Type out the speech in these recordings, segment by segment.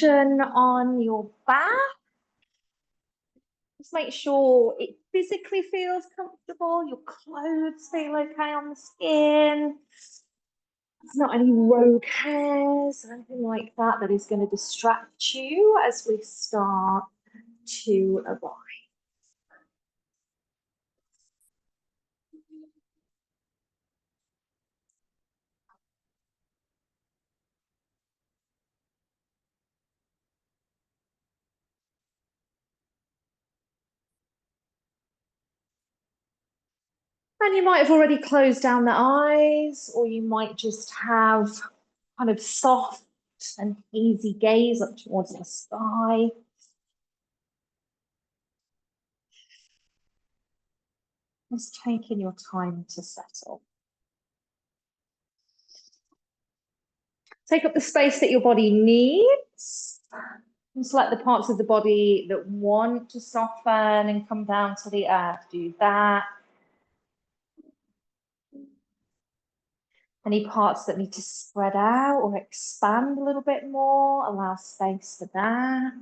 On your back. Just make sure it physically feels comfortable. Your clothes feel okay on the skin. There's not any rogue hairs or anything like that that is going to distract you as we start to arrive. And you might have already closed down the eyes, or you might just have kind of soft and hazy gaze up towards the sky. Just taking your time to settle. Take up the space that your body needs. And select the parts of the body that want to soften and come down to the earth. Do that. Any parts that need to spread out or expand a little bit more, allow space for that.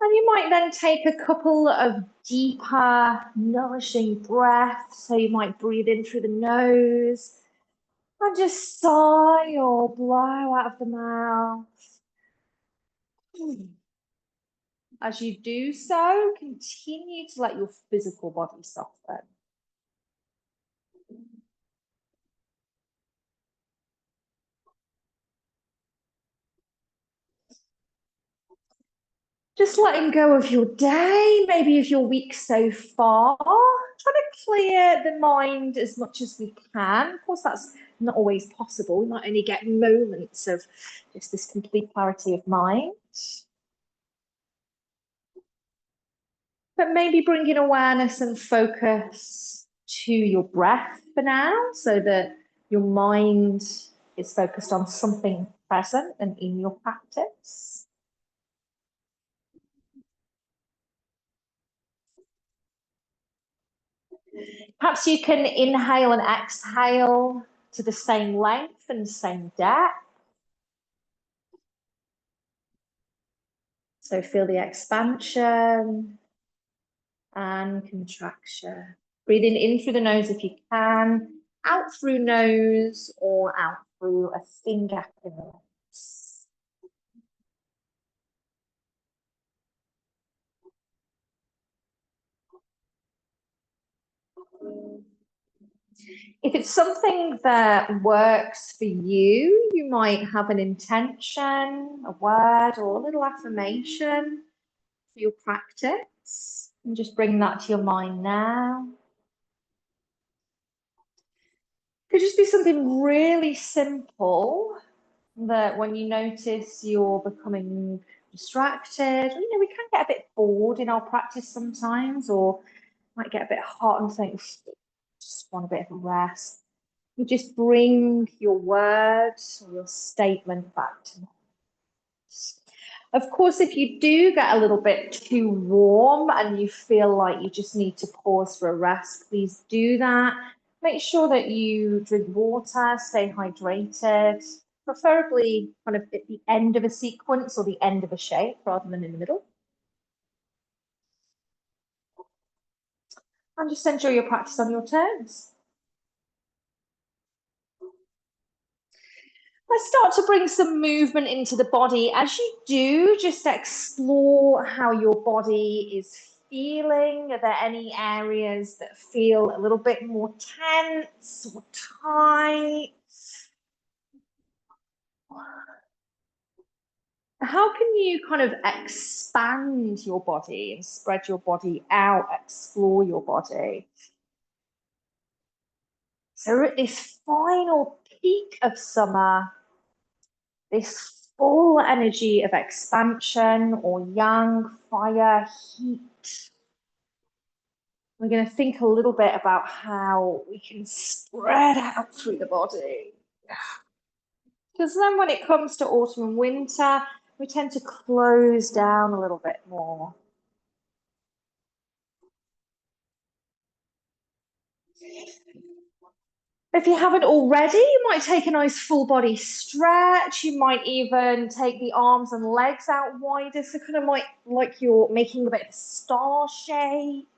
And you might then take a couple of deeper, nourishing breaths. So you might breathe in through the nose and just sigh or blow out of the mouth. As you do so, continue to let your physical body soften. Just letting go of your day, maybe of your week so far. Try to clear the mind as much as we can. Of course, that's not always possible. We might only get moments of just this complete clarity of mind. But maybe bringing awareness and focus to your breath for now, so that your mind is focused on something present and in your practice. Perhaps you can inhale and exhale to the same length and same depth. So feel the expansion and contraction. Breathing in through the nose if you can, out through nose or out through a thin gap in the lips. If it's something that works for you, you might have an intention, a word, or a little affirmation for your practice. And just bring that to your mind now. It could just be something really simple that when you notice you're becoming distracted, we can get a bit bored in our practice sometimes, or might get a bit hot and think, just want a bit of a rest. You just bring your words or your statement back to me. Of course, if you do get a little bit too warm and you feel like you just need to pause for a rest, please do that. Make sure that you drink water, stay hydrated, preferably kind of at the end of a sequence or the end of a shape rather than in the middle. And just enjoy your practice on your terms. Let's start to bring some movement into the body. As you do, just explore how your body is feeling. Are there any areas that feel a little bit more tense or tight? How can you kind of expand your body and spread your body out, explore your body? So we're at this final peak of summer, this full energy of expansion or yang, fire, heat. We're going to think a little bit about how we can spread out through the body. Because then when it comes to autumn and winter, we tend to close down a little bit more. If you haven't already, you might take a nice full body stretch. You might even take the arms and legs out wider. So kind of like you're making a bit of a star shape.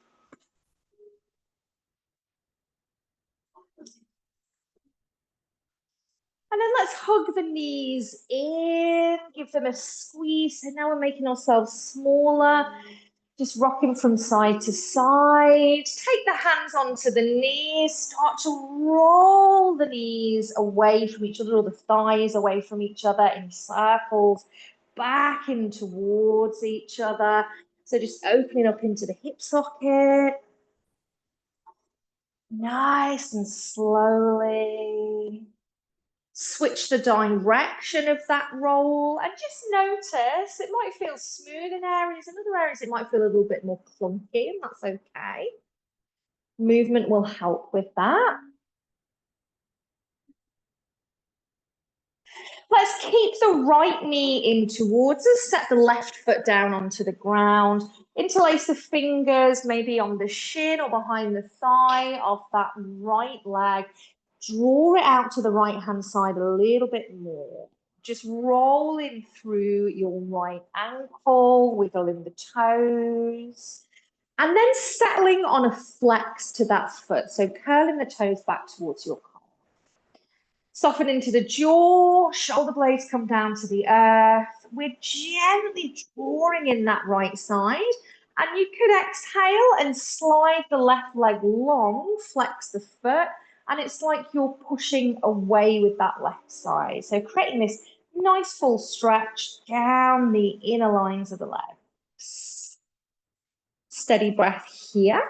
And then let's hug the knees in, give them a squeeze. So now we're making ourselves smaller, just rocking from side to side. Take the hands onto the knees, start to roll the knees away from each other, or the thighs away from each other in circles, back in towards each other. So just opening up into the hip socket, nice and slowly. Switch the direction of that roll and just notice it might feel smooth in areas, in other areas it might feel a little bit more clunky, and that's okay. Movement will help with that. Let's keep the right knee in towards us, step the left foot down onto the ground, interlace the fingers maybe on the shin or behind the thigh of that right leg. Draw it out to the right hand side a little bit more. Just rolling through your right ankle, wiggling the toes, and then settling on a flex to that foot. So curling the toes back towards your calf. Soften into the jaw, shoulder blades come down to the earth. We're gently drawing in that right side. And you could exhale and slide the left leg long, flex the foot, and it's like you're pushing away with that left side. So creating this nice full stretch down the inner lines of the legs. Steady breath here.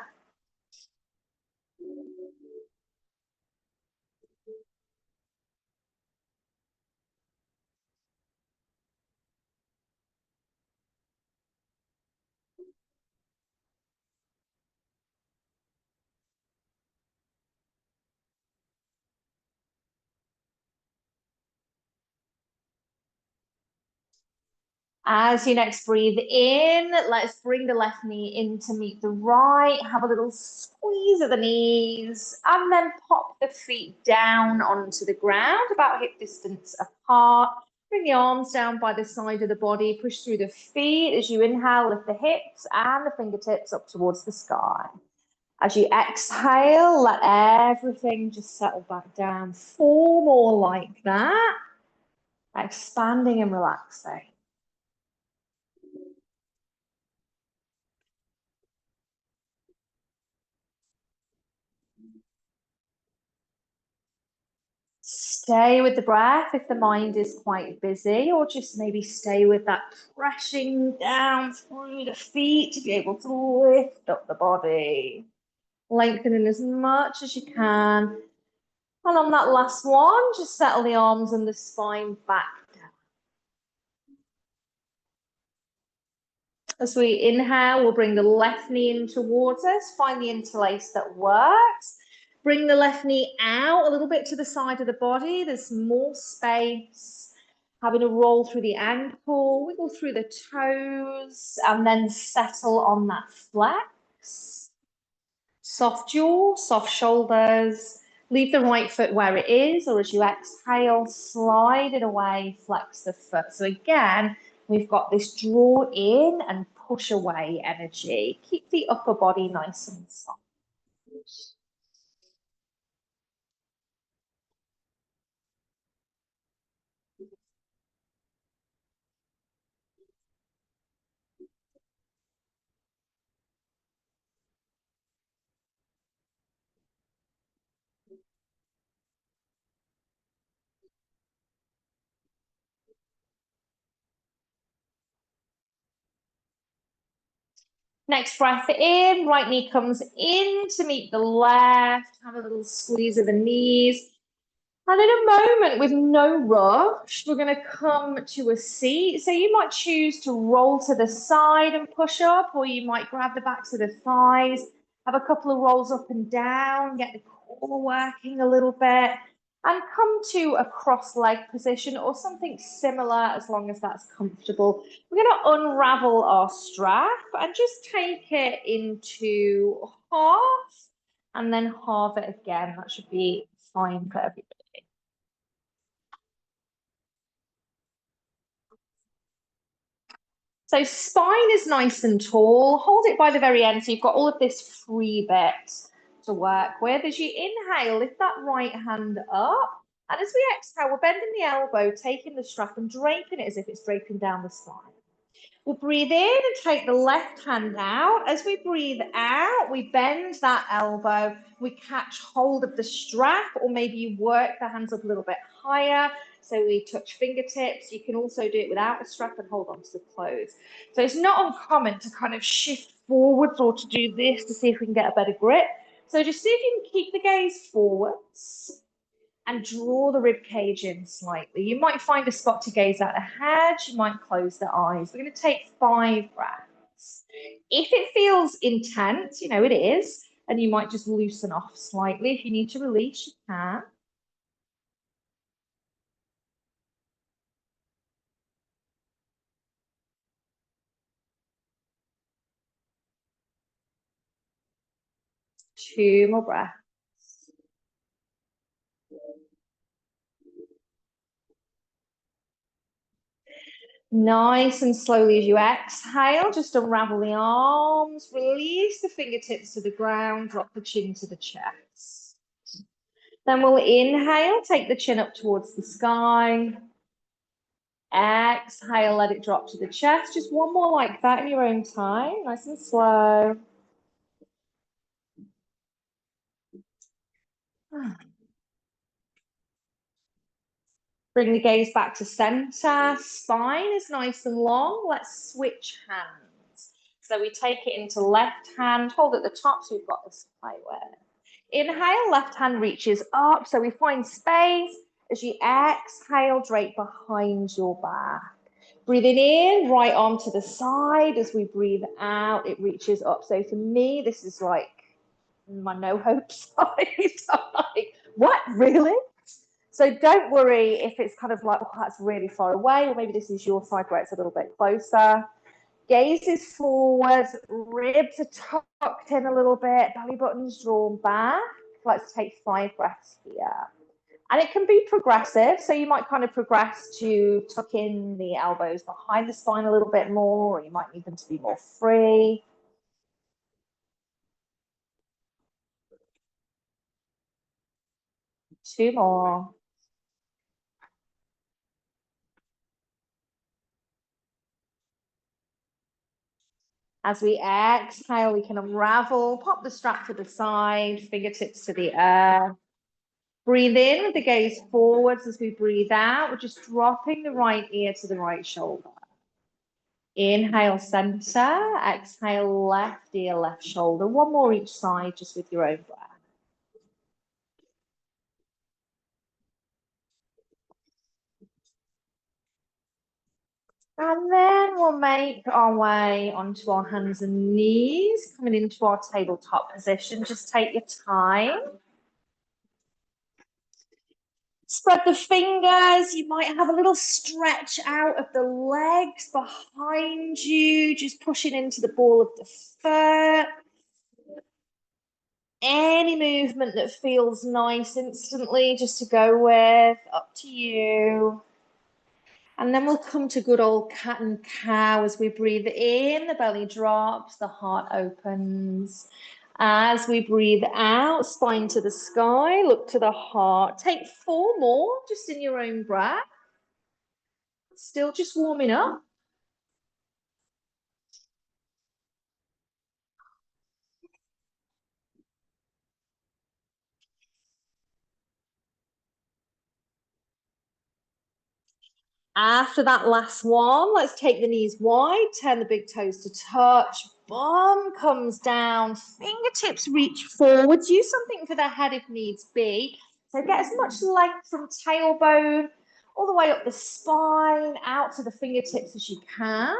As you next breathe in, let's bring the left knee in to meet the right. Have a little squeeze of the knees and then pop the feet down onto the ground, about hip distance apart. Bring the arms down by the side of the body. Push through the feet as you inhale, lift the hips and the fingertips up towards the sky. As you exhale, let everything just settle back down. 4 more like that. Expanding and relaxing. Stay with the breath if the mind is quite busy, or just maybe stay with that pressing down through the feet to be able to lift up the body. Lengthening as much as you can. And on that last one, just settle the arms and the spine back down. As we inhale, we'll bring the left knee in towards us. Find the interlace that works. Bring the left knee out a little bit to the side of the body. There's more space. Having a roll through the ankle, wiggle through the toes, and then settle on that flex. Soft jaw, soft shoulders. Leave the right foot where it is, or as you exhale, slide it away, flex the foot. So again, we've got this draw in and push away energy. Keep the upper body nice and soft. Next breath in, right knee comes in to meet the left. Have a little squeeze of the knees. And in a moment, with no rush, we're going to come to a seat. So you might choose to roll to the side and push up, or you might grab the backs of the thighs, have a couple of rolls up and down, get the core working a little bit, and come to a cross leg position or something similar, as long as that's comfortable. We're going to unravel our strap and just take it into half. and then halve it again. That should be fine for everybody. So spine is nice and tall. Hold it by the very end so you've got all of this free bit to work with. As you inhale, lift that right hand up. And as we exhale, we're bending the elbow, taking the strap and draping it as if it's draping down the spine. We'll breathe in and take the left hand out. As we breathe out, we bend that elbow. We catch hold of the strap, or maybe you work the hands up a little bit higher. So we touch fingertips. You can also do it without a strap and hold on to the clothes. So it's not uncommon to kind of shift forwards or to do this to see if we can get a better grip. So just see if you can keep the gaze forwards and draw the rib cage in slightly. You might find a spot to gaze out ahead. You might close the eyes. We're going to take 5 breaths. If it feels intense, you know it is, and you might just loosen off slightly. If you need to release, you can. Two more breaths. Nice and slowly as you exhale, just unravel the arms, release the fingertips to the ground, drop the chin to the chest. Then we'll inhale, take the chin up towards the sky. Exhale, let it drop to the chest. Just one more like that in your own time, nice and slow. Bring the gaze back to center. Spine is nice and long. Let's switch hands. So we take it into left hand, hold at the top so we've got this to play with. Inhale, left hand reaches up. So we find space. As you exhale, drape behind your back. Breathing in, right arm to the side. As we breathe out, it reaches up. So for me, this is like my no hope side. I'm like, what, really? So don't worry if it's kind of like, oh, that's really far away, or maybe this is your side where it's a little bit closer. Gaze is forward, ribs are tucked in a little bit, belly button's drawn back. Let's take 5 breaths here. And it can be progressive. So you might kind of progress to tuck in the elbows behind the spine a little bit more, or you might need them to be more free. Two more. As we exhale, we can unravel, pop the strap to the side, fingertips to the earth. Breathe in with the gaze forwards. As we breathe out, we're just dropping the right ear to the right shoulder. Inhale, center. Exhale, left ear, left shoulder. One more each side, just with your own breath. And then we'll make our way onto our hands and knees, coming into our tabletop position. Just take your time. Spread the fingers. You might have a little stretch out of the legs behind you, just pushing into the ball of the foot. Any movement that feels nice instantly, just to go with, up to you. And then we'll come to good old cat and cow. As we breathe in, the belly drops, the heart opens. As we breathe out, spine to the sky, look to the heart. Take 4 more, just in your own breath. Still just warming up. After that last one, let's take the knees wide, turn the big toes to touch, bum comes down, fingertips reach forwards, use something for the head if needs be. So get as much length from tailbone all the way up the spine, out to the fingertips as you can.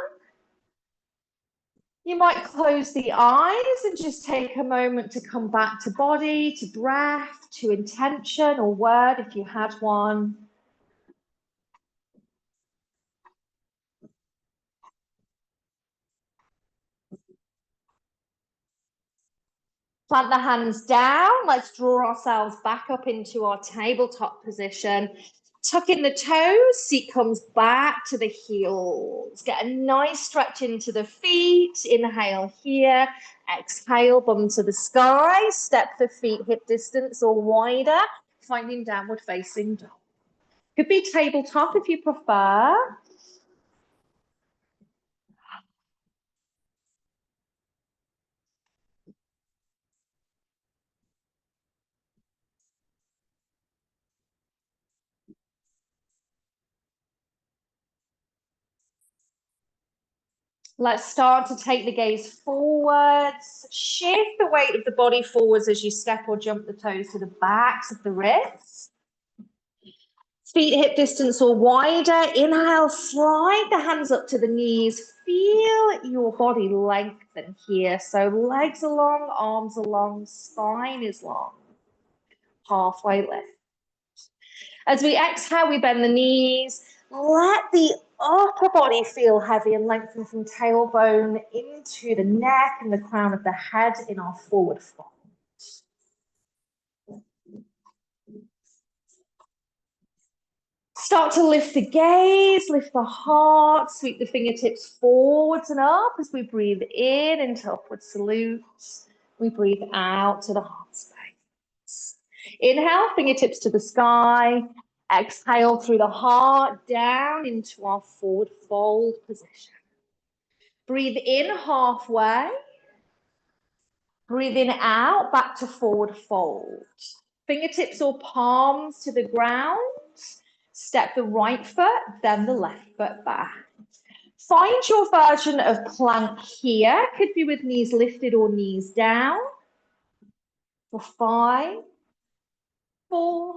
You might close the eyes and just take a moment to come back to body, to breath, to intention or word if you had one. Plant the hands down. Let's draw ourselves back up into our tabletop position. Tuck in the toes, seat comes back to the heels. Get a nice stretch into the feet. Inhale here. Exhale, bum to the sky. Step the feet hip distance or wider, finding downward facing dog. Could be tabletop if you prefer. Let's start to take the gaze forwards. Shift the weight of the body forwards as you step or jump the toes to the backs of the wrists. Feet hip distance or wider. Inhale, slide the hands up to the knees. Feel your body lengthen here. So legs are long, arms are long, spine is long. Halfway lift. As we exhale, we bend the knees. Let the upper body feel heavy and lengthen from tailbone into the neck and the crown of the head in our forward fold. Start to lift the gaze, lift the heart, sweep the fingertips forwards and up as we breathe in into upward salutes. We breathe out to the heart space. Inhale, fingertips to the sky. Exhale through the heart, down into our forward fold position. Breathe in halfway. Breathing out, back to forward fold. Fingertips or palms to the ground. Step the right foot, then the left foot back. Find your version of plank here. Could be with knees lifted or knees down. For 5, 4,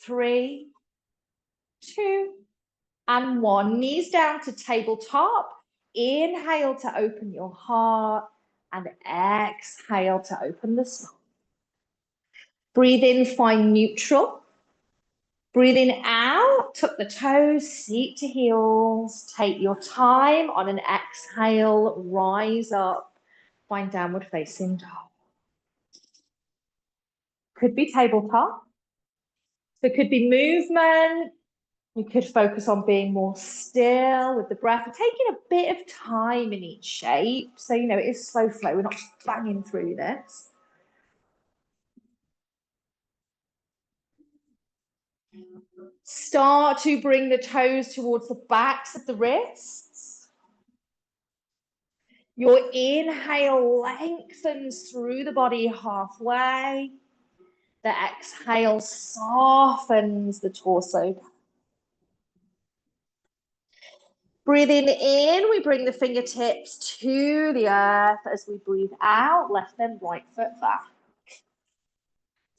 3, 2, and 1. Knees down to tabletop. Inhale to open your heart and exhale to open the spine. Breathe in, find neutral. Breathing out, tuck the toes, seat to heels. Take your time. On an exhale, rise up, find downward facing dog. Could be tabletop. There could be movement. You could focus on being more still with the breath, taking a bit of time in each shape. So, it is slow flow. We're not just banging through this. Start to bring the toes towards the backs of the wrists. Your inhale lengthens through the body halfway. The exhale softens the torso. Breathing in, we bring the fingertips to the earth. As we breathe out, left and right foot back.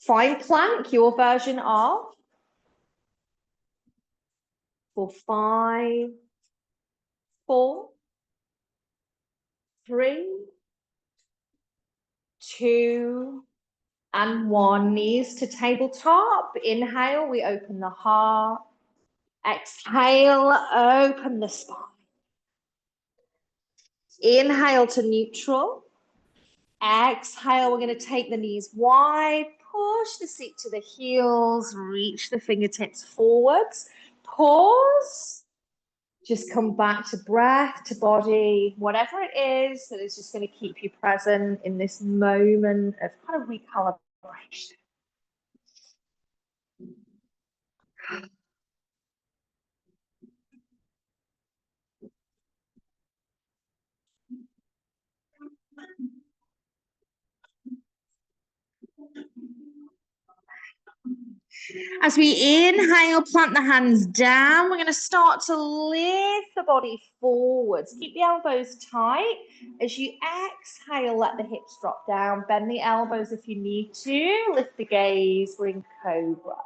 Find plank, your version of. For 5, 4, 3, 2, and 1. Knees to tabletop. Inhale, we open the heart. Exhale, open the spine. Inhale to neutral. Exhale, we're going to take the knees wide. Push the seat to the heels. Reach the fingertips forwards. Pause. Just come back to breath, to body, whatever it is that is just going to keep you present in this moment of kind of recalibration. As we inhale, plant the hands down. We're going to start to lift the body forwards. Keep the elbows tight. As you exhale, let the hips drop down. Bend the elbows if you need to. Lift the gaze. We're in cobra.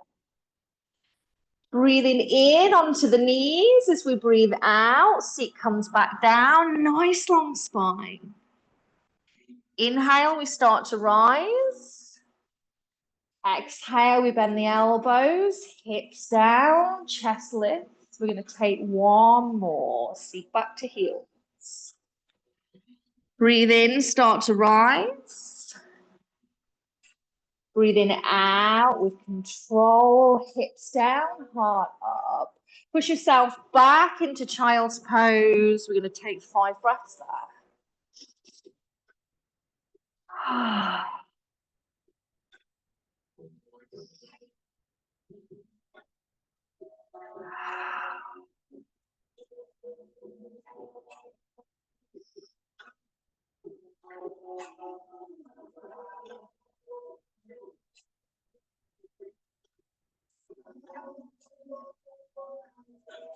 Breathing in onto the knees. As we breathe out, seat comes back down. Nice long spine. Inhale, we start to rise. Exhale, we bend the elbows, hips down, chest lifts. We're going to take one more. Seat back to heels. Breathe in, start to rise. Breathing out with control, hips down, heart up. Push yourself back into child's pose. We're going to take 5 breaths there.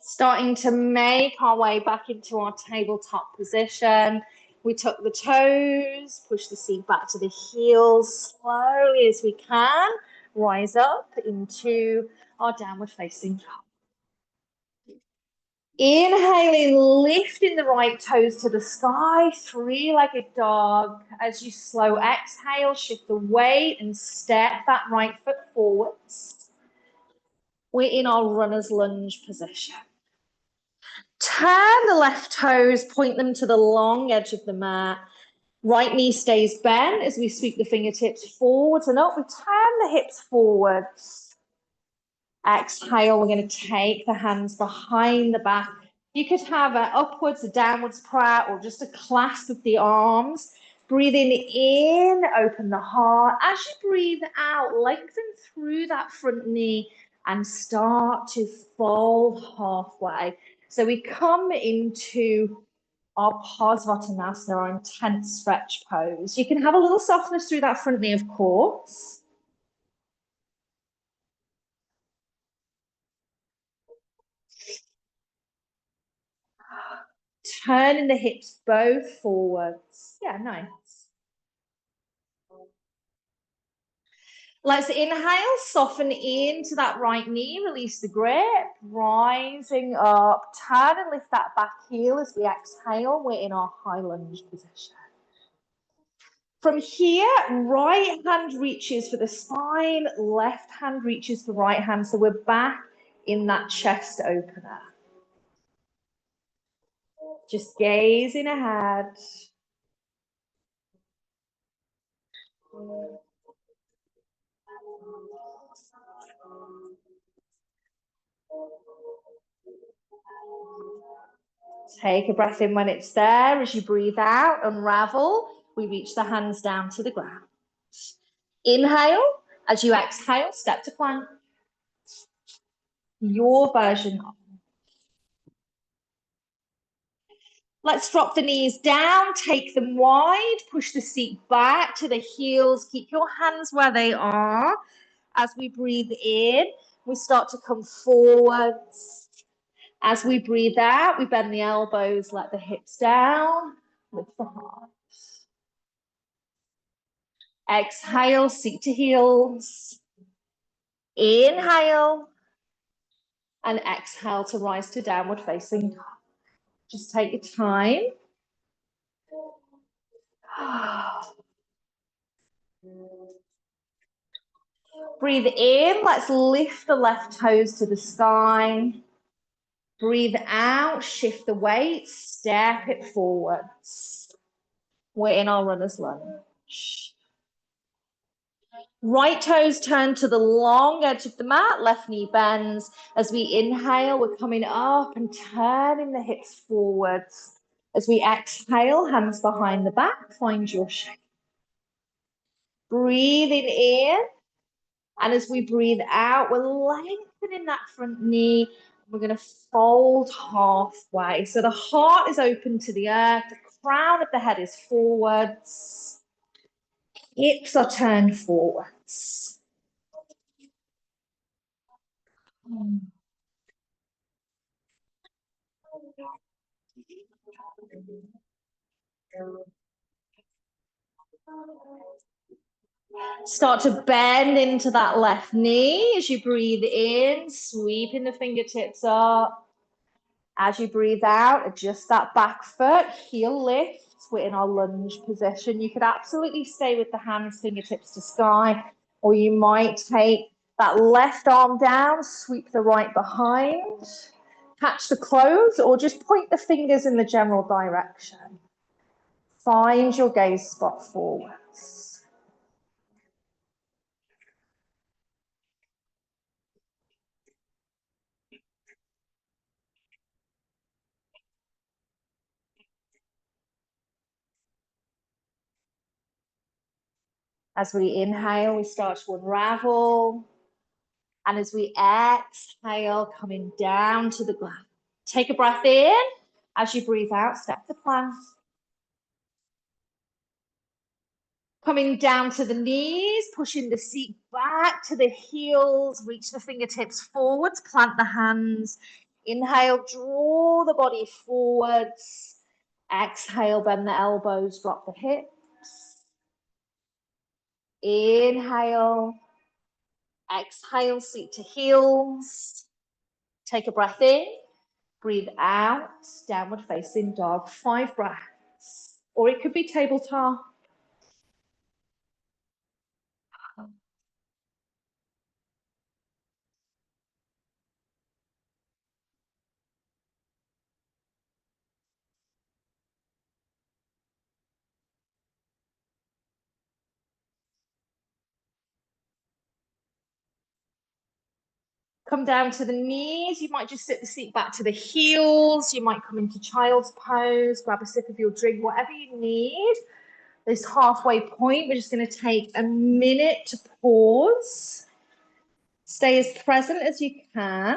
Starting to make our way back into our tabletop position. We tuck the toes, push the seat back to the heels, slowly as we can, rise up into our downward facing dog. Inhaling, lifting the right toes to the sky, 3-legged dog. As you slow exhale, shift the weight and step that right foot forwards. We're in our runner's lunge position. Turn the left toes, point them to the long edge of the mat. Right knee stays bent as we sweep the fingertips forwards and up. We turn the hips forwards. Exhale, we're going to take the hands behind the back. You could have an upwards, a downwards prayer, or just a clasp of the arms. Breathing in, open the heart. As you breathe out, lengthen through that front knee and start to fold halfway. So we come into our Parsvattanasana, our intense stretch pose. You can have a little softness through that front knee, of course. Turning the hips both forwards. Yeah, nice. Let's inhale, soften into that right knee, release the grip, rising up, turn and lift that back heel as we exhale. We're in our high lunge position. From here, right hand reaches for the spine, left hand reaches for right hand. So we're back in that chest opener. Just gazing ahead. Take a breath in when it's there. As you breathe out, unravel. We reach the hands down to the ground. Inhale. As you exhale, step to plank. Your version of. Let's drop the knees down, take them wide, push the seat back to the heels. Keep your hands where they are. As we breathe in, we start to come forwards. As we breathe out, we bend the elbows, let the hips down, lift the heart. Exhale, seat to heels. Inhale. And exhale to rise to downward facing dog. Just take your time. Breathe in. Let's lift the left toes to the sky. Breathe out. Shift the weight. Step it forwards. We're in our runner's lunge. Right toes turn to the long edge of the mat. Left knee bends. As we inhale, we're coming up and turning the hips forwards. As we exhale, hands behind the back. Find your shape. Breathing in. And as we breathe out, we're lengthening that front knee. We're going to fold halfway. So the heart is open to the earth. The crown of the head is forwards. Hips are turned forwards. Start to bend into that left knee as you breathe in, sweeping the fingertips up. As you breathe out, adjust that back foot, heel lifts. We're in our lunge position. You could absolutely stay with the hands, fingertips to sky, or you might take that left arm down, sweep the right behind, catch the clothes, or just point the fingers in the general direction. Find your gaze spot forwards. As we inhale, we start to unravel. And as we exhale, coming down to the ground. Take a breath in. As you breathe out, step the plank. Coming down to the knees, pushing the seat back to the heels, reach the fingertips forwards, plant the hands. Inhale, draw the body forwards. Exhale, bend the elbows, drop the hips. Inhale. Exhale, seat to heels. Take a breath in. Breathe out, downward facing dog, 5 breaths. Or it could be tabletop. Come down to the knees. You might just sit the seat back to the heels. You might come into child's pose, grab a sip of your drink, whatever you need. This halfway point, we're just going to take a minute to pause. Stay as present as you can.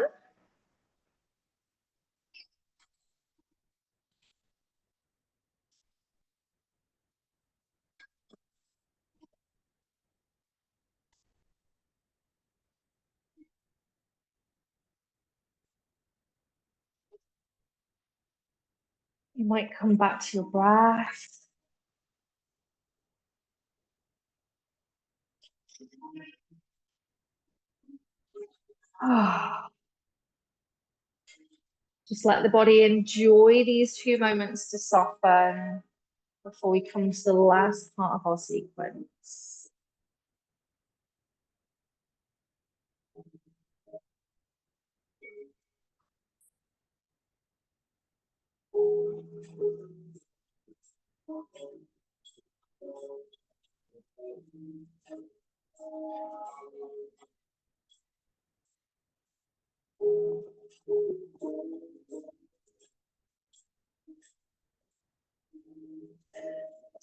You might come back to your breath. Just let the body enjoy these few moments to soften before we come to the last part of our sequence.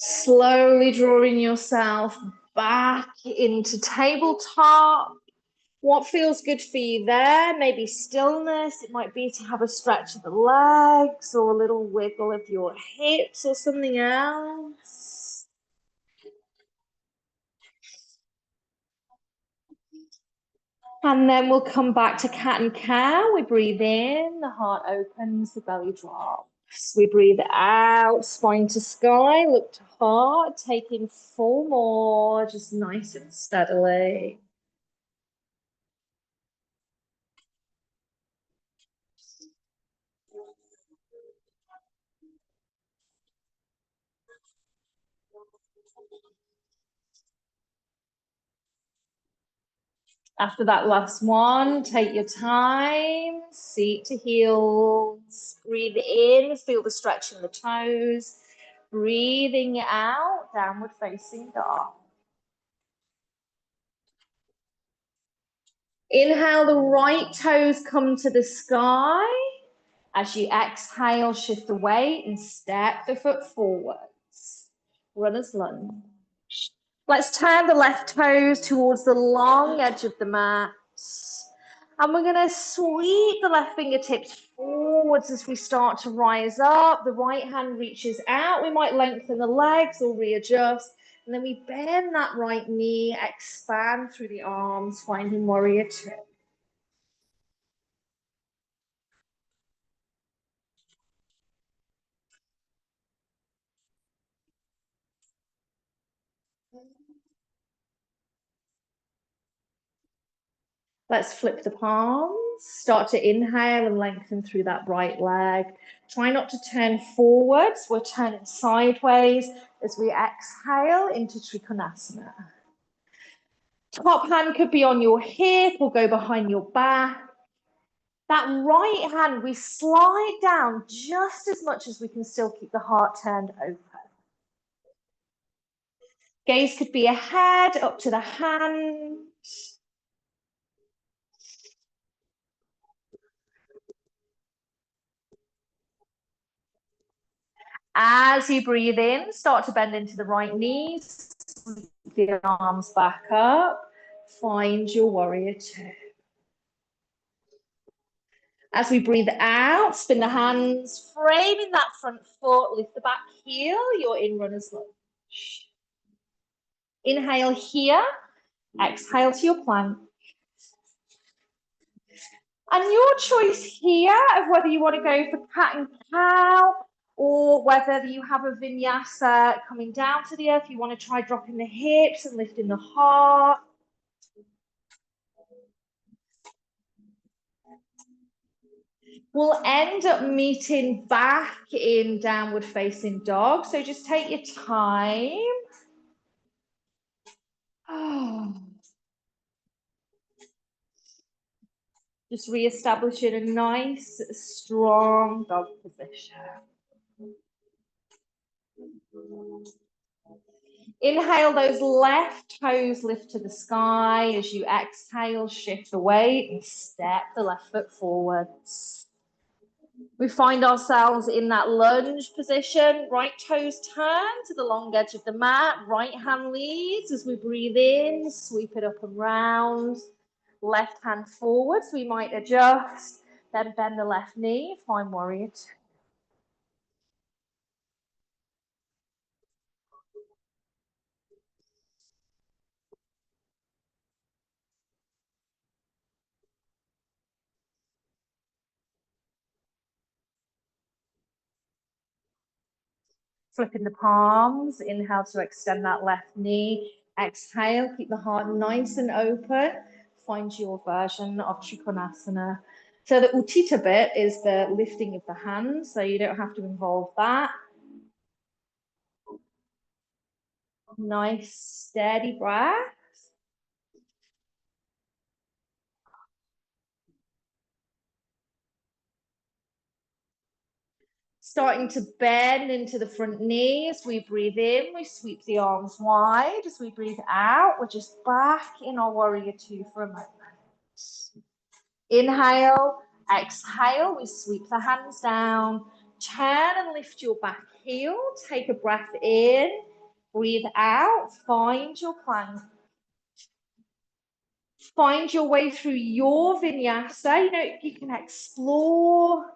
Slowly drawing yourself back into tabletop. What feels good for you there? Maybe stillness. It might be to have a stretch of the legs or a little wiggle of your hips or something else. And then we'll come back to cat and cow. We breathe in, the heart opens, the belly drops. We breathe out, spine to sky, look to heart, take in 4 more, just nice and steadily. After that last one, take your time, seat to heels, breathe in, feel the stretch in the toes, breathing out, downward facing dog. Inhale, the right toes come to the sky. As you exhale, shift the weight and step the foot forwards. Runner's lunge. Let's turn the left toes towards the long edge of the mat. And we're going to sweep the left fingertips forwards as we start to rise up. The right hand reaches out. We might lengthen the legs or readjust. And then we bend that right knee, expand through the arms, finding warrior 2. Let's flip the palms. Start to inhale and lengthen through that right leg. Try not to turn forwards. We're turning sideways as we exhale into Trikonasana. Top hand could be on your hip or go behind your back. That right hand, we slide down just as much as we can still keep the heart turned open. Gaze could be ahead, up to the hand. As you breathe in, start to bend into the right knees, the arms back up. Find your warrior two. As we breathe out, spin the hands, framing that front foot, lift the back heel, you're in runner's lunge. Inhale here, exhale to your plank. And your choice here of whether you want to go for cat and cow or whether you have a vinyasa coming down to the earth, you want to try dropping the hips and lifting the heart. We'll end up meeting back in downward facing dog. So just take your time. Just re-establishing a nice, strong dog position. Inhale, those left toes lift to the sky. As you exhale, shift the weight and step the left foot forwards. We find ourselves in that lunge position. Right toes turn to the long edge of the mat. Right hand leads as we breathe in, sweep it up and round. Left hand forwards, we might adjust, then bend the left knee, find warrior two. Flipping the palms, inhale to extend that left knee. Exhale, keep the heart nice and open. Find your version of Trikonasana. So the Utthita bit is the lifting of the hands, so you don't have to involve that. Nice, steady breath. Starting to bend into the front knee. As we breathe in, we sweep the arms wide. As we breathe out, we're just back in our warrior two for a moment. Inhale, exhale, we sweep the hands down. Turn and lift your back heel. Take a breath in, breathe out, find your plank. Find your way through your vinyasa. You know, you can explore.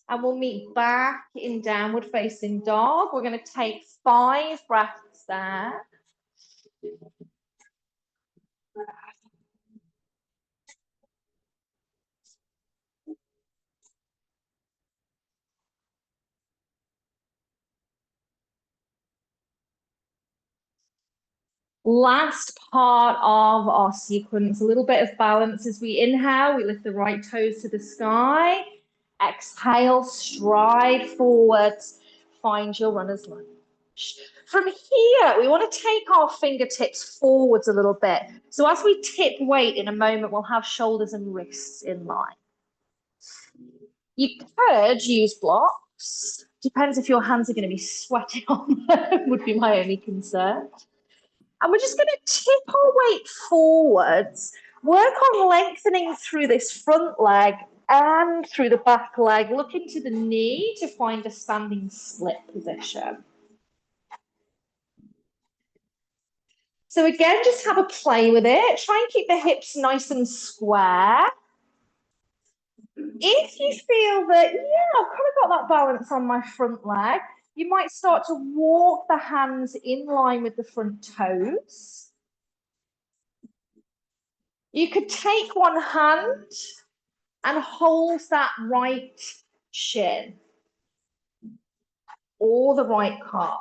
And we'll meet back in downward facing dog. We're going to take 5 breaths there. Last part of our sequence, a little bit of balance as we inhale, we lift the right toes to the sky. Exhale, stride forwards, find your runner's lunge. From here, we want to take our fingertips forwards a little bit. So as we tip weight in a moment, we'll have shoulders and wrists in line. You could use blocks. Depends if your hands are going to be sweating on them, would be my only concern. And we're just going to tip our weight forwards, work on lengthening through this front leg and through the back leg, look into the knee to find a standing split position. So again, just have a play with it. Try and keep the hips nice and square. If you feel that, yeah, I've kind of got that balance on my front leg, you might start to walk the hands in line with the front toes. You could take one hand and hold that right shin or the right calf.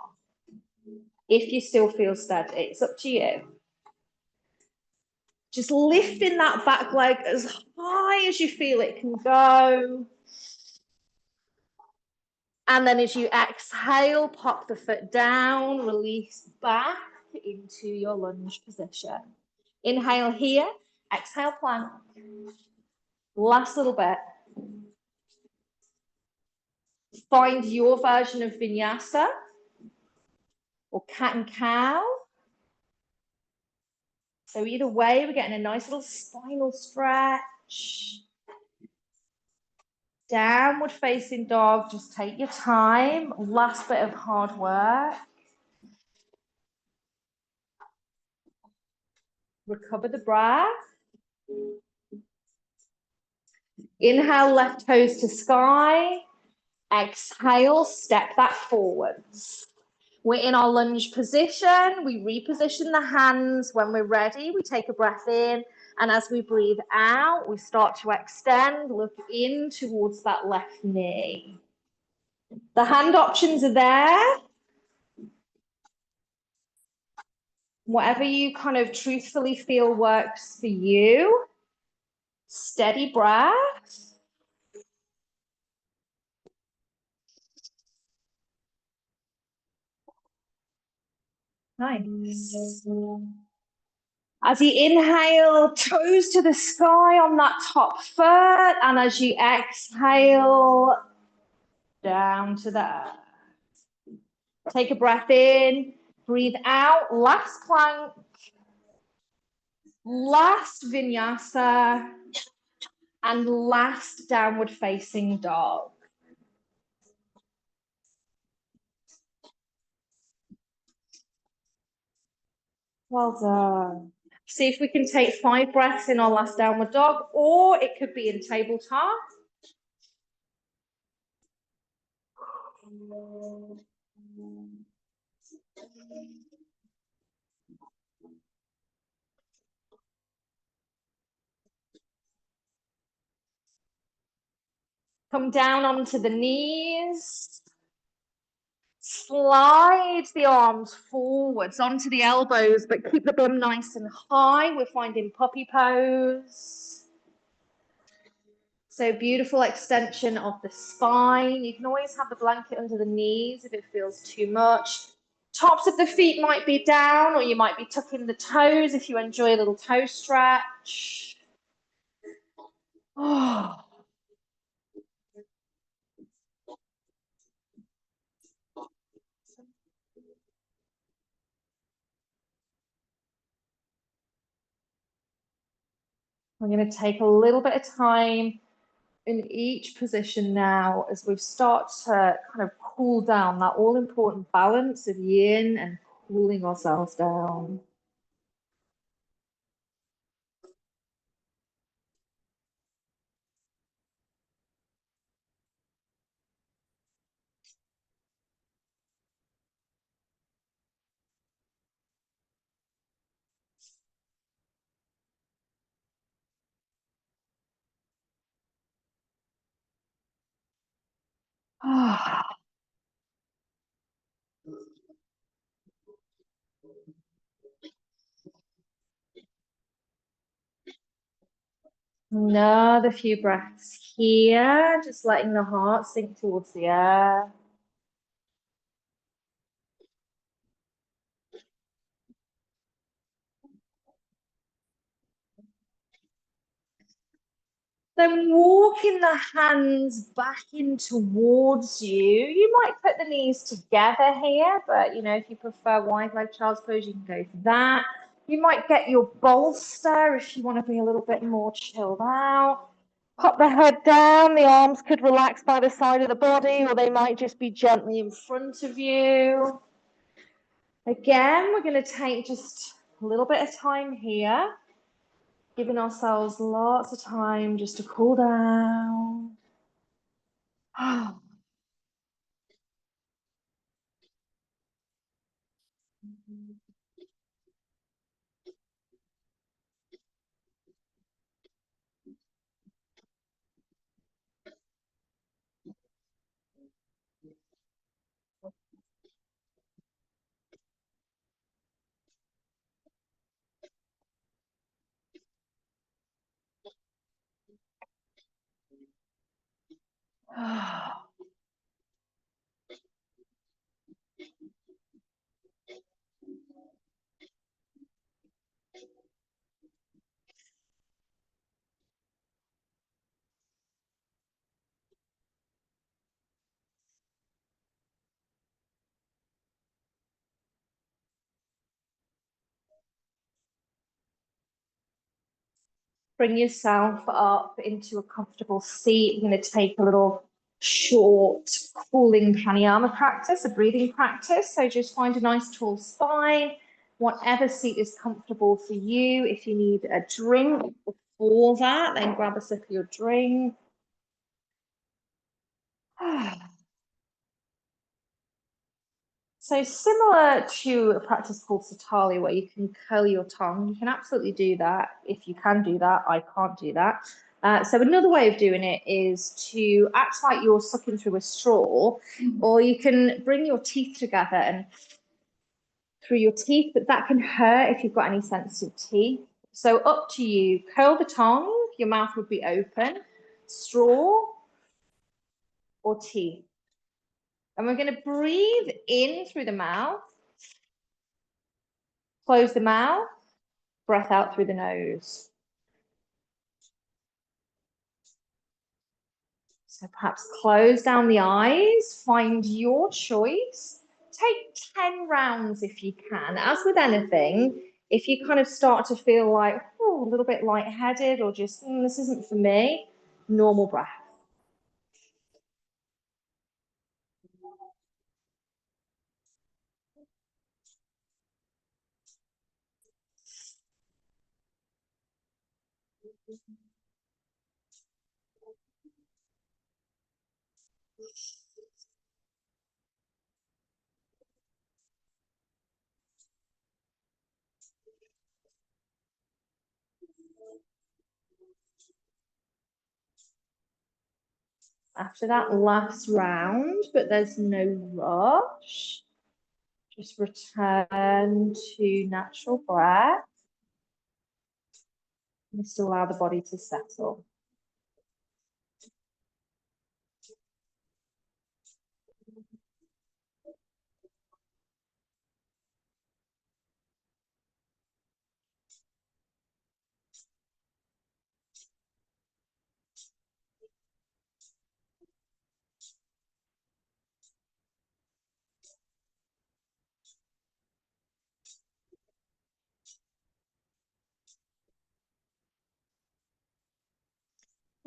If you still feel steady, it's up to you. Just lifting that back leg as high as you feel it can go. And then as you exhale, pop the foot down, release back into your lunge position. Inhale here, exhale plank. Last little bit. Find your version of vinyasa or cat and cow. So either way, we're getting a nice little spinal stretch. Downward facing dog, just take your time. Last bit of hard work. Recover the breath. Inhale, left toes to sky. Exhale, step that forwards. We're in our lunge position. We reposition the hands. When we're ready, we take a breath in. And as we breathe out, we start to extend, look in towards that left knee. The hand options are there. Whatever you kind of truthfully feel works for you. Steady breath. Nice. As you inhale, toes to the sky on that top foot. And as you exhale, down to the earth. Take a breath in, breathe out, last plank, last vinyasa, and last downward facing dog. Well done. See if we can take 5 breaths in our last downward dog, or it could be in tabletop. Come down onto the knees. Slide the arms forwards onto the elbows, but keep the bum nice and high. We're finding puppy pose. So beautiful extension of the spine. You can always have the blanket under the knees if it feels too much. Tops of the feet might be down, or you might be tucking the toes if you enjoy a little toe stretch. Oh. We're going to take a little bit of time in each position now as we start to kind of cool down that all important balance of yin and cooling ourselves down. Another few breaths here, just letting the heart sink towards the earth. Then walking the hands back in towards you. You might put the knees together here, but if you prefer wide leg child's pose, you can go for that. You might get your bolster if you want to be a little bit more chilled out. Pop the head down. The arms could relax by the side of the body, or they might just be gently in front of you. Again, we're going to take just a little bit of time here, giving ourselves lots of time just to cool down. Bring yourself up into a comfortable seat. You're going to take a little short cooling pranayama practice, a breathing practice. So just find a nice tall spine, whatever seat is comfortable for you. If you need a drink before that, then grab a sip of your drink. So similar to a practice called Satali, where you can curl your tongue, you can absolutely do that. If you can do that, I can't do that. So another way of doing it is to act like you're sucking through a straw, or you can bring your teeth together and through your teeth, but that can hurt if you've got any sensitive teeth. So up to you. Curl the tongue, your mouth would be open. Straw or teeth. And we're going to breathe in through the mouth, close the mouth, breath out through the nose. So perhaps close down the eyes, find your choice. Take 10 rounds if you can. As with anything, if you kind of start to feel like, oh, a little bit lightheaded or just, this isn't for me, normal breath. After that last round, but there's no rush, just return to natural breath and just allow the body to settle.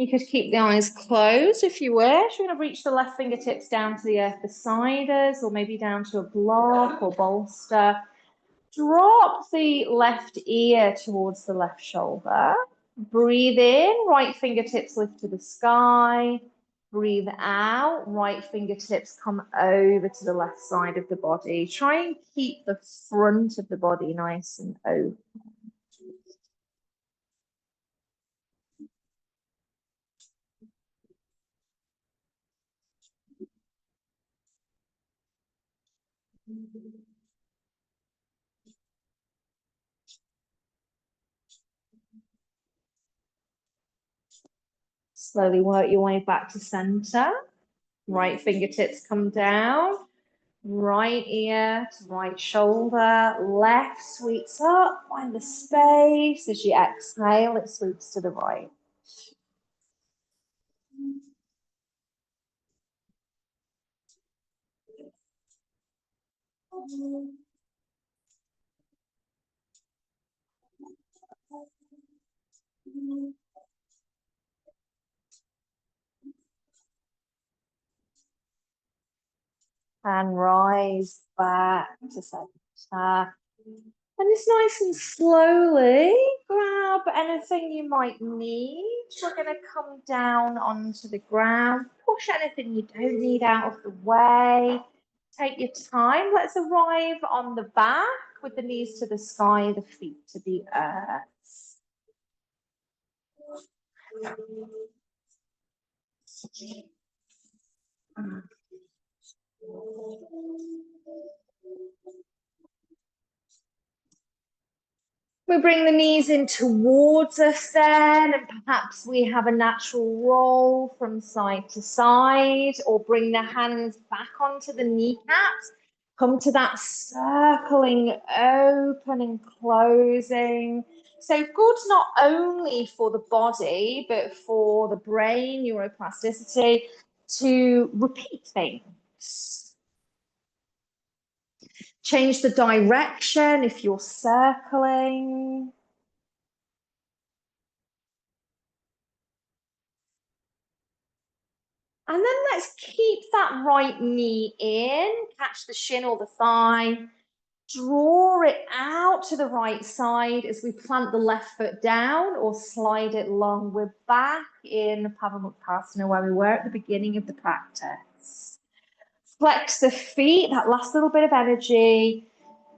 You could keep the eyes closed if you wish. We're going to reach the left fingertips down to the earth beside us, or maybe down to a block or bolster. Drop the left ear towards the left shoulder. Breathe in, right fingertips lift to the sky. Breathe out, right fingertips come over to the left side of the body. Try and keep the front of the body nice and open. Slowly work your way back to center. Right fingertips come down. Right ear to right shoulder. Left sweeps up. Find the space. As you exhale, it sweeps to the right. And rise back to center. And just nice and slowly grab anything you might need. We're going to come down onto the ground. Push anything you don't need out of the way. Take your time. Let's arrive on the back with the knees to the sky, the feet to the earth. We bring the knees in towards us then, and perhaps we have a natural roll from side to side, or bring the hands back onto the kneecaps. Come to that circling, open and closing. So good not only for the body, but for the brain, neuroplasticity, to repeat things. Change the direction if you're circling. And then let's keep that right knee in, catch the shin or the thigh, draw it out to the right side as we plant the left foot down or slide it long. We're back in Pavamuktasana where we were at the beginning of the practice. Flex the feet, that last little bit of energy,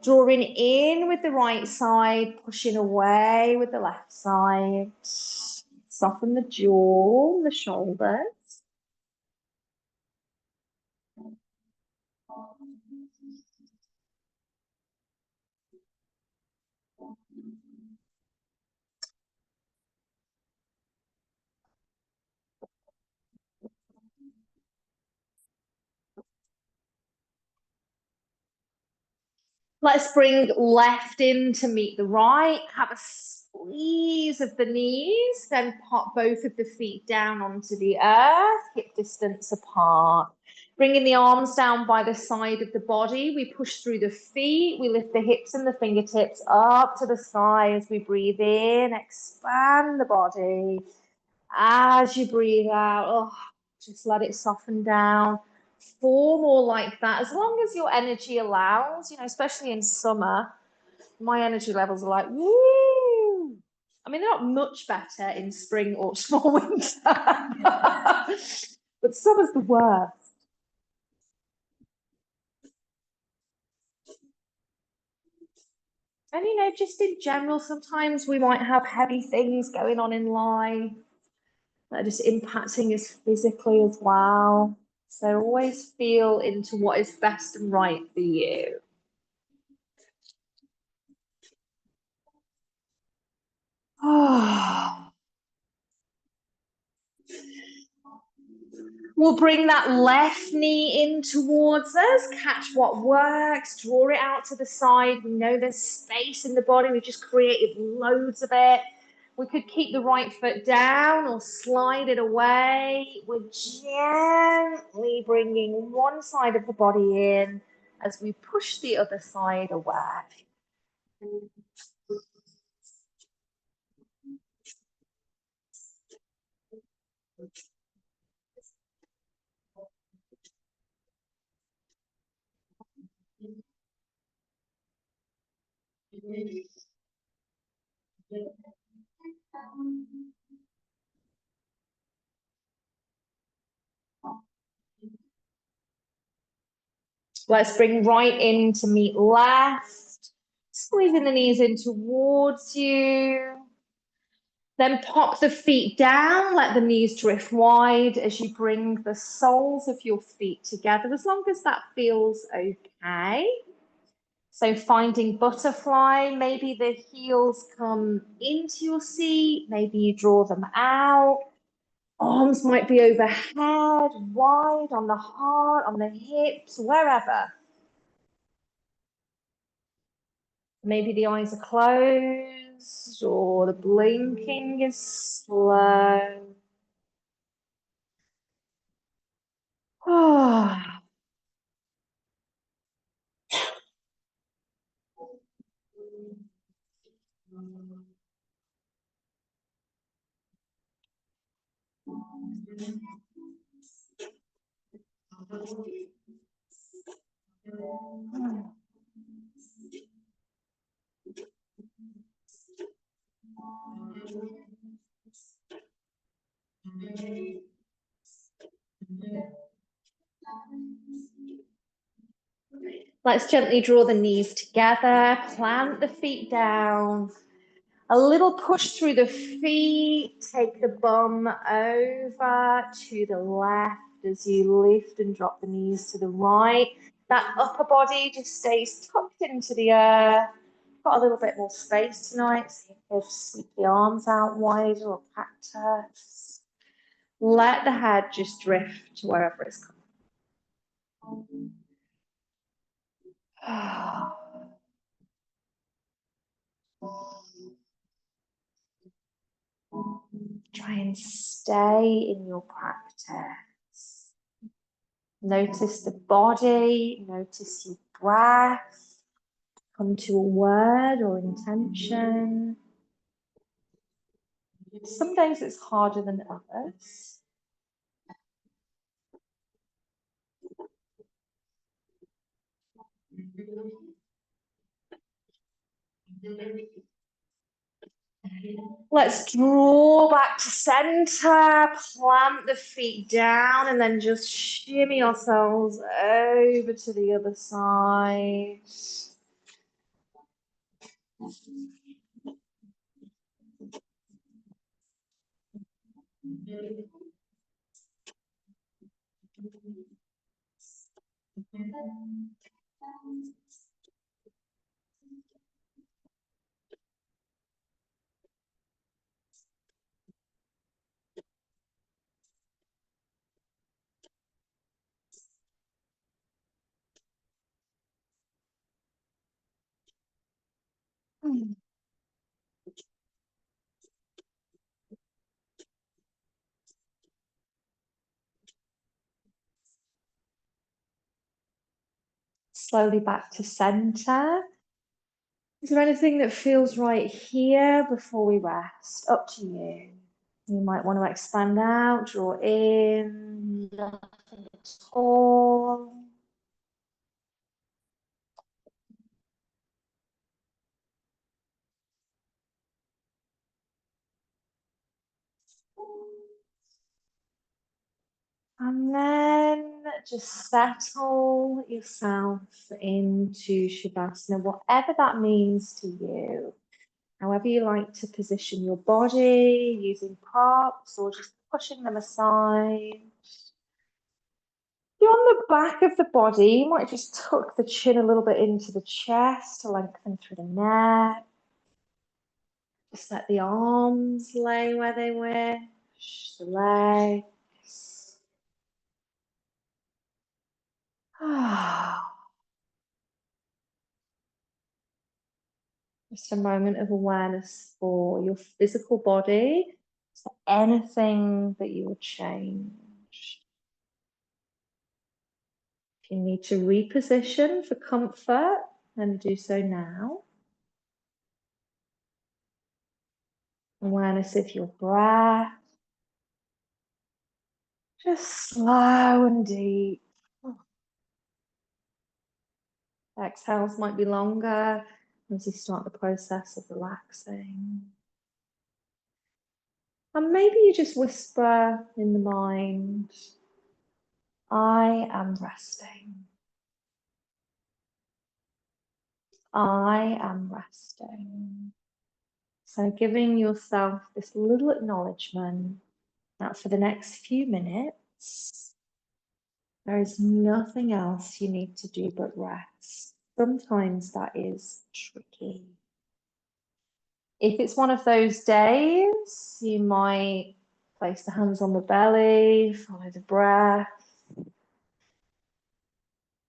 drawing in with the right side, pushing away with the left side. Soften the jaw, the shoulders. Let's bring left in to meet the right. Have a squeeze of the knees, then pop both of the feet down onto the earth, hip distance apart. Bringing the arms down by the side of the body, we push through the feet, we lift the hips and the fingertips up to the sky as we breathe in, expand the body. As you breathe out, oh, just let it soften down. 4 more like that, as long as your energy allows, especially in summer. My energy levels are like, woo! I mean, they're not much better in spring, autumn, or winter, but summer's the worst. And, just in general, sometimes we might have heavy things going on in life that are just impacting us physically as well. So always feel into what is best and right for you. We'll bring that left knee in towards us, catch what works, draw it out to the side. We know there's space in the body. We just created loads of it. We could keep the right foot down or slide it away. We're gently bringing one side of the body in as we push the other side away. Let's bring right in to meet left. Squeezing the knees in towards you. Then pop the feet down, let the knees drift wide as you bring the soles of your feet together, as long as that feels okay. So finding butterfly, maybe the heels come into your seat, maybe you draw them out. Arms might be overhead, wide on the heart, on the hips, wherever. Maybe the eyes are closed or the blinking is slow. Let's gently draw the knees together, plant the feet down, a little push through the feet, take the bum over to the left as you lift and drop the knees to the right. That upper body just stays tucked into the earth. Got a little bit more space tonight, so you can sweep the arms out wider or cactus. Let the head just drift to wherever it's coming. Try and stay in your practice. Notice the body, notice your breath. Come to a word or intention. Some days it's harder than others. Let's draw back to center, plant the feet down, and then just shimmy ourselves over to the other side. Slowly back to center. Is there anything that feels right here before we rest? Up to you. You might want to expand out, draw in, nothing at all. And then just settle yourself into Shavasana, whatever that means to you. However you like to position your body, using props or just pushing them aside. If you're on the back of the body, you might just tuck the chin a little bit into the chest to lengthen through the neck. Just let the arms lay where they wish, the legs. Just a moment of awareness for your physical body. Is there anything that you would change? If you need to reposition for comfort, then do so now. Awareness of your breath. Just slow and deep. Exhales might be longer as you start the process of relaxing. And maybe you just whisper in the mind, I am resting. I am resting. So giving yourself this little acknowledgement that for the next few minutes, there is nothing else you need to do but rest. Sometimes that is tricky. If it's one of those days, you might place the hands on the belly, follow the breath.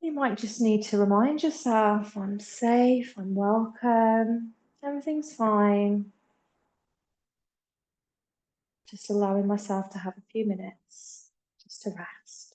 You might just need to remind yourself, I'm safe, I'm welcome, everything's fine. Just allowing myself to have a few minutes just to rest.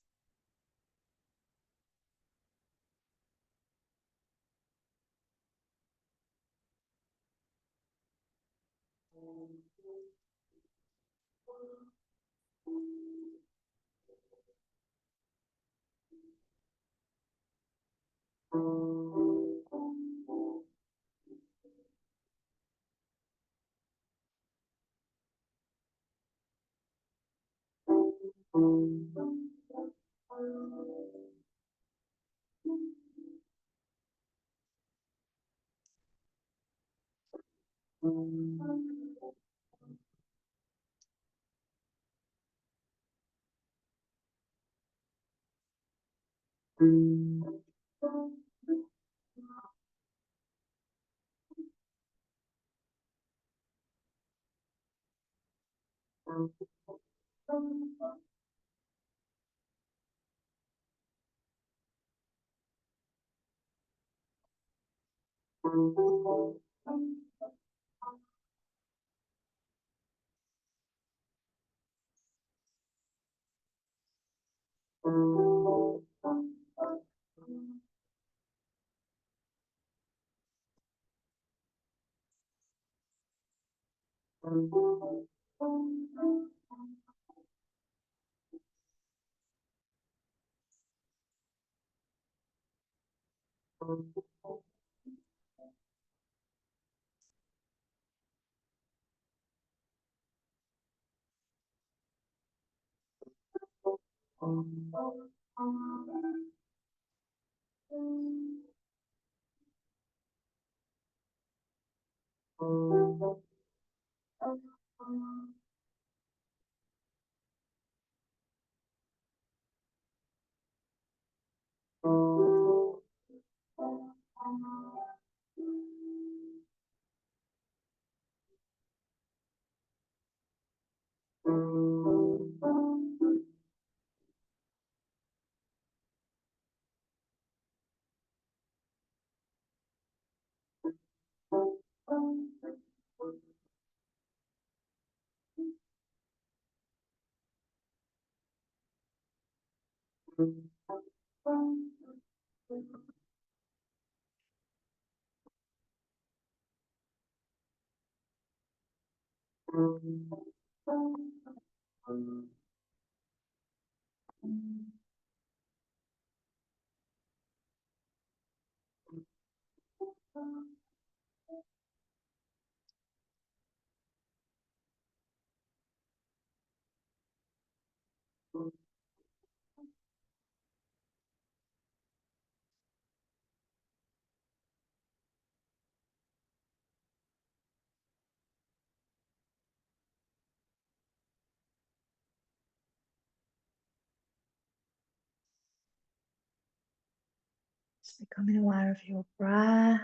Just becoming aware of your breath.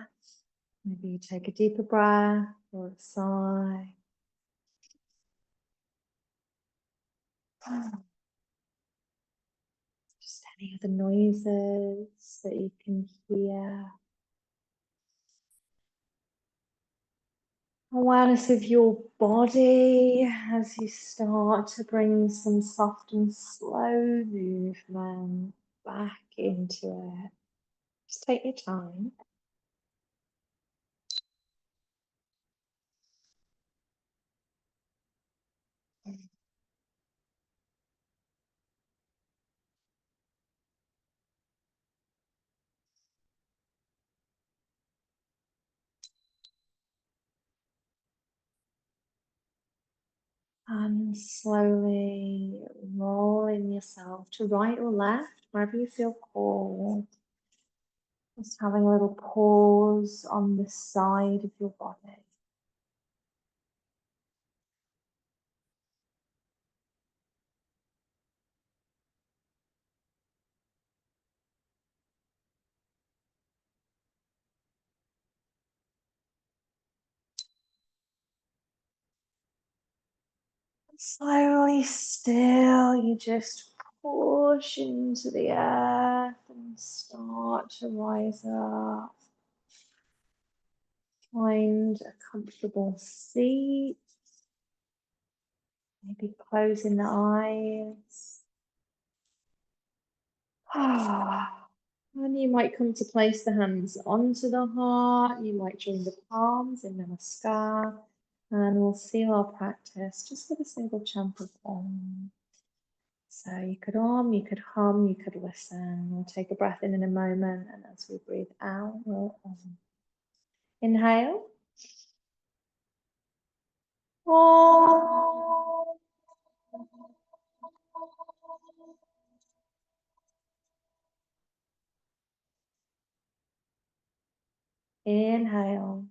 Maybe you take a deeper breath or a sigh. Just any other noises that you can hear. Awareness of your body as you start to bring some soft and slow movement back into it. Just take your time. And slowly rolling yourself to right or left, wherever you feel called. Just having a little pause on the side of your body. Slowly still, you just push into the earth and start to rise up. Find a comfortable seat. Maybe closing the eyes. And you might come to place the hands onto the heart. You might join the palms in Namaskar. And we'll seal our practice just with a single chant of Om. So you could Om, you could hum, you could listen. We'll take a breath in a moment. And as we breathe out, we'll Om. Inhale. Om. Inhale.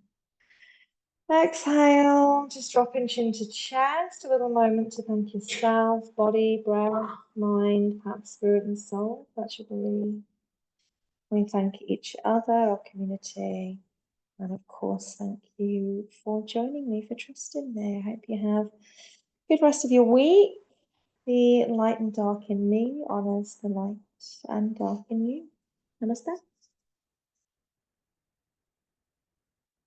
Exhale, just dropping chin to chest, a little moment to thank yourself, body, breath, mind, heart, spirit, and soul. That's your belief. We thank each other, our community, and of course, thank you for joining me, for trusting me. I hope you have a good rest of your week. The light and dark in me honors the light and dark in you. Namaste.